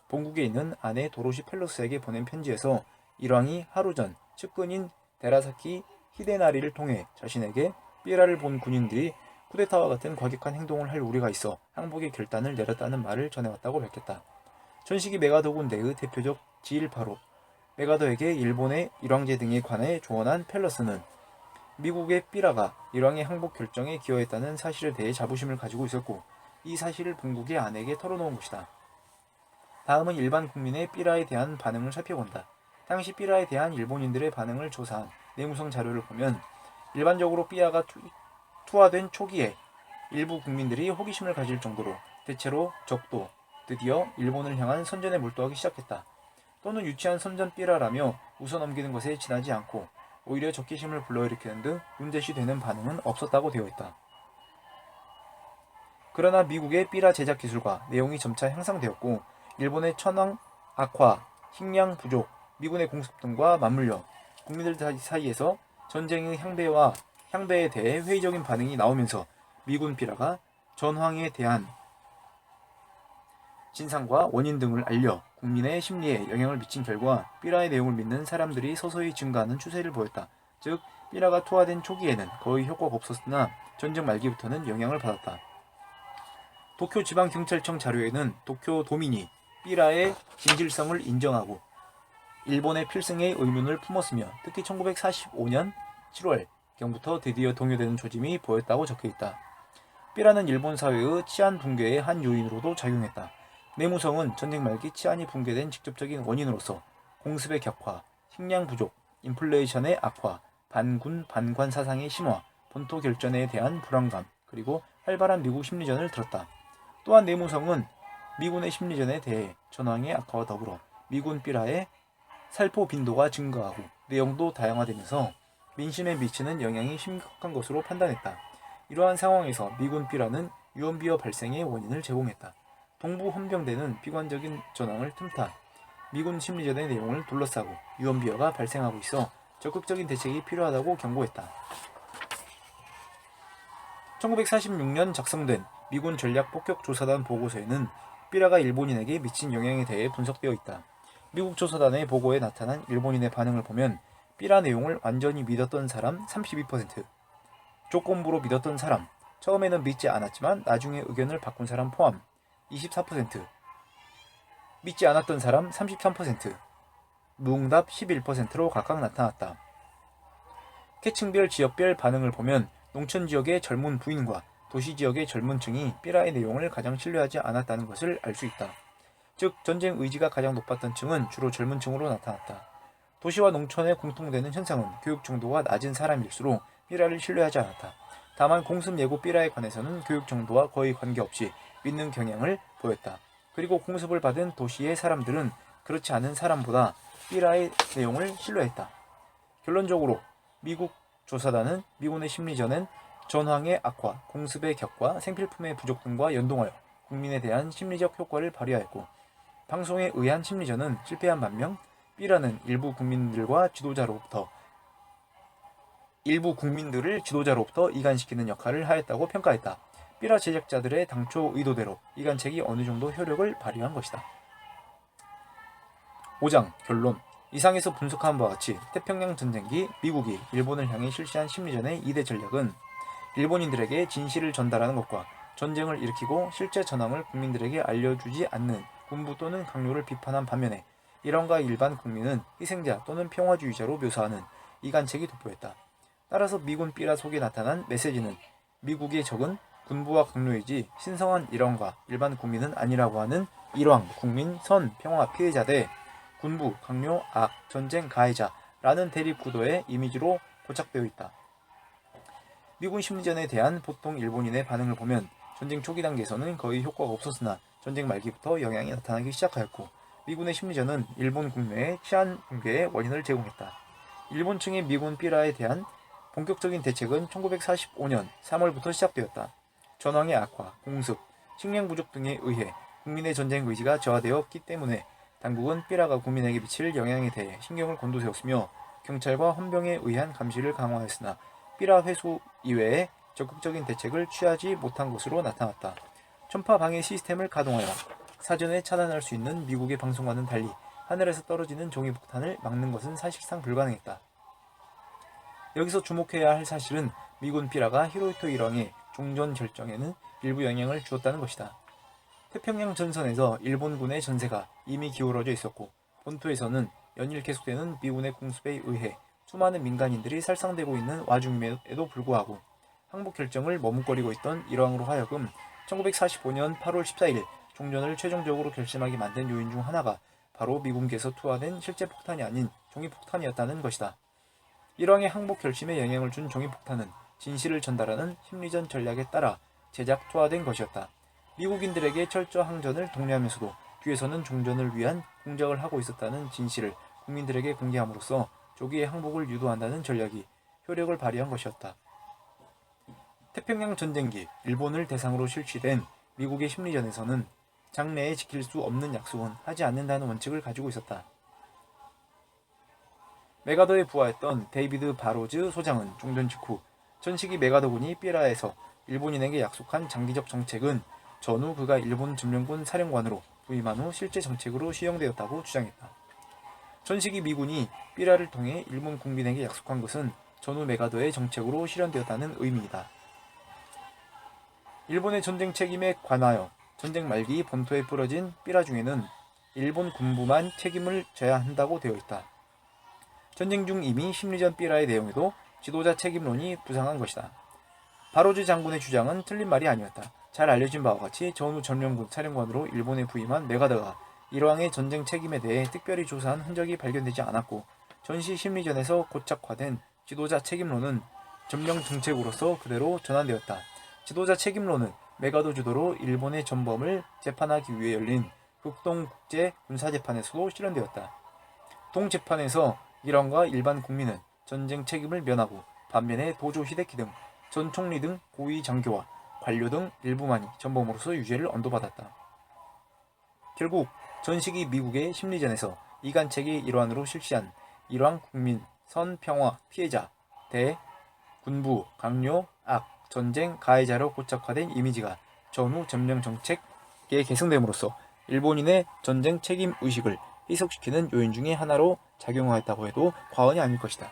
S1: 본국에 있는 아내 도로시 펠러스에게 보낸 편지에서 일왕이 하루 전 측근인 데라사키 히데나리를 통해 자신에게 삐라를 본 군인들이 쿠데타와 같은 과격한 행동을 할 우려가 있어 항복의 결단을 내렸다는 말을 전해왔다고 밝혔다. 전시기 메가더군 내의 대표적 지일파로 메가더에게 일본의 일왕제 등에 관해 조언한 펠러스는 미국의 삐라가 일왕의 항복 결정에 기여했다는 사실에 대해 자부심을 가지고 있었고 이 사실을 본국의 아내에게 털어놓은 것이다. 다음은 일반 국민의 삐라에 대한 반응을 살펴본다. 당시 삐라에 대한 일본인들의 반응을 조사한 내무성 자료를 보면 일반적으로 삐라가 투하된 초기에 일부 국민들이 호기심을 가질 정도로 대체로 적도 드디어 일본을 향한 선전에 몰두하기 시작했다. 또는 유치한 선전 삐라라며 웃어넘기는 것에 지나지 않고 오히려 적개심을 불러일으키는 등 문제시되는 반응은 없었다고 되어 있다. 그러나 미국의 삐라 제작 기술과 내용이 점차 향상되었고 일본의 천황 악화, 식량 부족, 미군의 공습 등과 맞물려 국민들 사이에서 전쟁의 향배에 대해 회의적인 반응이 나오면서 미군 삐라가 전황에 대한 진상과 원인 등을 알려 국민의 심리에 영향을 미친 결과 삐라의 내용을 믿는 사람들이 서서히 증가하는 추세를 보였다. 즉, 삐라가 투하된 초기에는 거의 효과가 없었으나 전쟁 말기부터는 영향을 받았다. 도쿄지방경찰청 자료에는 도쿄도민이 삐라의 진실성을 인정하고 일본의 필승의 의문을 품었으며 특히 1945년 7월경부터 드디어 동요되는 조짐이 보였다고 적혀있다. 삐라는 일본 사회의 치안 붕괴의 한 요인으로도 작용했다. 내무성은 전쟁 말기 치안이 붕괴된 직접적인 원인으로서 공습의 격화, 식량 부족, 인플레이션의 악화, 반군 반관 사상의 심화, 본토 결전에 대한 불안감, 그리고 활발한 미국 심리전을 들었다. 또한 내무성은 미군의 심리전에 대해 전황의 악화와 더불어 미군 삐라의 살포 빈도가 증가하고 내용도 다양화되면서 민심에 미치는 영향이 심각한 것으로 판단했다. 이러한 상황에서 미군 삐라는 유언비어 발생의 원인을 제공했다. 동부 헌병대는 비관적인 전황을 틈타 미군 심리전의 내용을 둘러싸고 유언비어가 발생하고 있어 적극적인 대책이 필요하다고 경고했다. 1946년 작성된 미군 전략폭격조사단 보고서에는 삐라가 일본인에게 미친 영향에 대해 분석되어 있다. 미국 조사단의 보고에 나타난 일본인의 반응을 보면 삐라 내용을 완전히 믿었던 사람 32%, 조건부로 믿었던 사람, 처음에는 믿지 않았지만 나중에 의견을 바꾼 사람 포함 24%, 믿지 않았던 사람 33%, 무응답 11%로 각각 나타났다. 계층별 지역별 반응을 보면 농촌 지역의 젊은 부인과 도시 지역의 젊은 층이 삐라의 내용을 가장 신뢰하지 않았다는 것을 알 수 있다. 즉, 전쟁 의지가 가장 높았던 층은 주로 젊은 층으로 나타났다. 도시와 농촌에 공통되는 현상은 교육 정도가 낮은 사람일수록 삐라를 신뢰하지 않았다. 다만 공습 예고 삐라에 관해서는 교육 정도와 거의 관계없이 믿는 경향을 보였다. 그리고 공습을 받은 도시의 사람들은 그렇지 않은 사람보다 삐라의 내용을 신뢰했다. 결론적으로 미국 조사단은 미군의 심리전은 전황의 악화, 공습의 격화, 생필품의 부족 등과 연동하여 국민에 대한 심리적 효과를 발휘하였고, 방송에 의한 심리전은 실패한 반면 삐라는 일부 국민들을 지도자로부터 이간시키는 역할을 하였다고 평가했다. 삐라 제작자들의 당초 의도대로 이간책이 어느 정도 효력을 발휘한 것이다. 5장 결론. 이상에서 분석한 바와 같이 태평양 전쟁기 미국이 일본을 향해 실시한 심리전의 2대 전략은 일본인들에게 진실을 전달하는 것과 전쟁을 일으키고 실제 전황을 국민들에게 알려주지 않는 군부 또는 강요를 비판한 반면에 일원과 일반 국민은 희생자 또는 평화주의자로 묘사하는 이간책이 돋보였다. 따라서 미군 삐라 속에 나타난 메시지는 미국의 적은 군부와 강요이지 신성한 일원과 일반 국민은 아니라고 하는 일왕, 국민, 선, 평화 피해자 대 군부, 강요, 악, 전쟁 가해자라는 대립구도의 이미지로 고착되어 있다. 미군 심리전에 대한 보통 일본인의 반응을 보면 전쟁 초기 단계에서는 거의 효과가 없었으나 전쟁 말기부터 영향이 나타나기 시작하였고, 미군의 심리전은 일본 국내의 치안 붕괴의 원인을 제공했다. 일본층의 미군 삐라에 대한 본격적인 대책은 1945년 3월부터 시작되었다. 전황의 악화, 공습, 식량 부족 등에 의해 국민의 전쟁 의지가 저하되었기 때문에 당국은 삐라가 국민에게 미칠 영향에 대해 신경을 곤두세웠으며 경찰과 헌병에 의한 감시를 강화했으나 삐라 회수 이외에 적극적인 대책을 취하지 못한 것으로 나타났다. 전파 방해 시스템을 가동하여 사전에 차단할 수 있는 미국의 방송과는 달리 하늘에서 떨어지는 종이폭탄을 막는 것은 사실상 불가능했다. 여기서 주목해야 할 사실은 미군 삐라가 히로히토 일왕의 종전 결정에는 일부 영향을 주었다는 것이다. 태평양 전선에서 일본군의 전세가 이미 기울어져 있었고, 본토에서는 연일 계속되는 미군의 공습에 의해 수많은 민간인들이 살상되고 있는 와중임에도 불구하고 항복 결정을 머뭇거리고 있던 일왕으로 하여금 1945년 8월 14일 종전을 최종적으로 결심하게 만든 요인 중 하나가 바로 미군께서 투하된 실제 폭탄이 아닌 종이폭탄이었다는 것이다. 일왕의 항복 결심에 영향을 준 종이폭탄은 진실을 전달하는 심리전 전략에 따라 제작 투하된 것이었다. 미국인들에게 철저 항전을 독려하면서도 뒤에서는 종전을 위한 공작을 하고 있었다는 진실을 국민들에게 공개함으로써 조기의 항복을 유도한다는 전략이 효력을 발휘한 것이었다. 태평양 전쟁기 일본을 대상으로 실시된 미국의 심리전에서는 장래에 지킬 수 없는 약속은 하지 않는다는 원칙을 가지고 있었다. 메가더에 부하했던 데이비드 바로즈 소장은 종전 직후 전시기 메가더군이 삐라에서 일본인에게 약속한 장기적 정책은 전후 그가 일본 점령군 사령관으로 부임한 후 실제 정책으로 시행되었다고 주장했다. 전시기 미군이 삐라를 통해 일본 국민에게 약속한 것은 전후 메가더의 정책으로 실현되었다는 의미이다. 일본의 전쟁 책임에 관하여 전쟁 말기 본토에 뿌려진 삐라 중에는 일본 군부만 책임을 져야 한다고 되어 있다. 전쟁 중 이미 심리전 삐라의 내용에도 지도자 책임론이 부상한 것이다. 바로즈 장군의 주장은 틀린 말이 아니었다. 잘 알려진 바와 같이 전후 점령군 사령관으로 일본에 부임한 메가더가 일왕의 전쟁 책임에 대해 특별히 조사한 흔적이 발견되지 않았고 전시 심리전에서 고착화된 지도자 책임론은 점령 정책으로서 그대로 전환되었다. 지도자 책임론은 메가더 주도로 일본의 전범을 재판하기 위해 열린 극동국제군사재판에서도 실현되었다. 동재판에서 일왕과 일반 국민은 전쟁 책임을 면하고 반면에 도조 히데키 등 전 총리 등 고위 장교와 관료 등 일부만이 전범으로서 유죄를 언도받았다. 결국 전시기 미국의 심리전에서 이간책의 일환으로 실시한 일왕 국민, 선 평화, 피해자, 대, 군부, 강요, 악, 전쟁, 가해자로 고착화된 이미지가 전후 점령 정책에 계승됨으로써 일본인의 전쟁 책임 의식을 희석시키는 요인 중의 하나로 작용하였다고 해도 과언이 아닐 것이다.